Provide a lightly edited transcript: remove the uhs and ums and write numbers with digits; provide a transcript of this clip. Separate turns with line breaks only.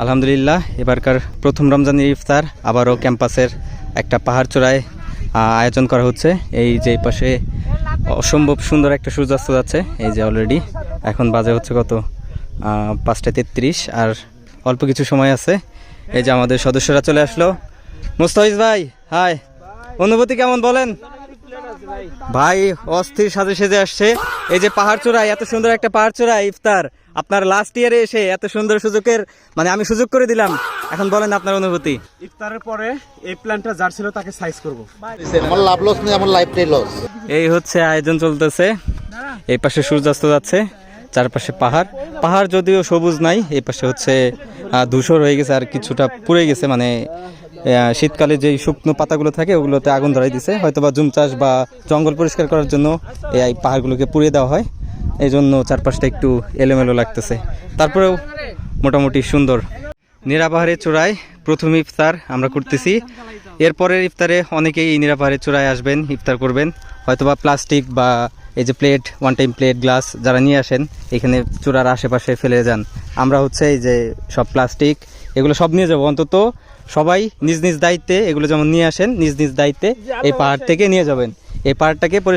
আলহামদুলিল্লাহ এবারকার প্রথম রমজানের ইফতার আবারও ক্যাম্পাসের একটা পাহাড় চূড়ায় আয়োজন করা হচ্ছে। এই যে পাশে অসম্ভব সুন্দর একটা সূর্যাস্ত যাচ্ছে, এই যে অলরেডি এখন বাজে হচ্ছে কত 5:33 আর অল্প কিছু সময় আছে। এই যে আমাদের সদস্যরা চলে আসলো। মুস্তাফিজ ভাই হাই, অনুভূতি কেমন বলেন? ভাই অস্থির সাজে সেজে আসছে। এই যে পাহাড় চূড়ায়, এত সুন্দর একটা পাহাড় চূড়ায় ইফতার, আপনার লাস্ট ইয়ারে এসে এত সুন্দর সুযোগের আমি সুযোগ করে দিলাম। এখন বলেন আপনার অনুভূতি।
ইফতারের পরে এই প্ল্যানটা যার ছিল তাকে সাইজ করব।
আমার লাভ লস নেই, আমার লাইফটাই লস।
এই হচ্ছে আয়োজন চলতেছে। এই পাশে সূর্যাস্ত যাচ্ছে, চারপাশে পাহাড়। পাহাড় যদিও সবুজ নাই, এই পাশে হচ্ছে ধূসর হয়ে গেছে আর কিছুটা পুড়ে গেছে। শীতকালে যে শুকনো পাতাগুলো থাকে ওগুলোতে আগুন ধরাই দিছে, হয়তোবা জুম চাষ বা জঙ্গল পরিষ্কার করার জন্য এই পাহাড়গুলোকে পুড়িয়ে দেওয়া হয়, এই জন্য চারপাশটা একটু এলোমেলো লাগতেছে। তারপরেও মোটামুটি সুন্দর। নীরা পাহাড়ের চূড়ায় প্রথম ইফতার আমরা করতেছি। এরপরের ইফতারে অনেকেই এই নীরা পাহাড়ের চূড়ায় আসবেন, ইফতার করবেন। হয়তোবা প্লাস্টিক বা এই যে plate, one time plate, glass যারা নিয়ে আসেন এখানে চূড়ার আশেপাশে ফেলে যান। আমরা হচ্ছে এই যে সব প্লাস্টিক এগুলো সব নিয়ে যাবো। অন্তত সবাই নিজ নিজ দায়িত্বে এগুলো যেমন নিয়ে আসেন, নিজ নিজ দায়িত্বে এই পাহাড় থেকে নিয়ে যাবেন। এই পাহাড়টাকে পরিষ্কার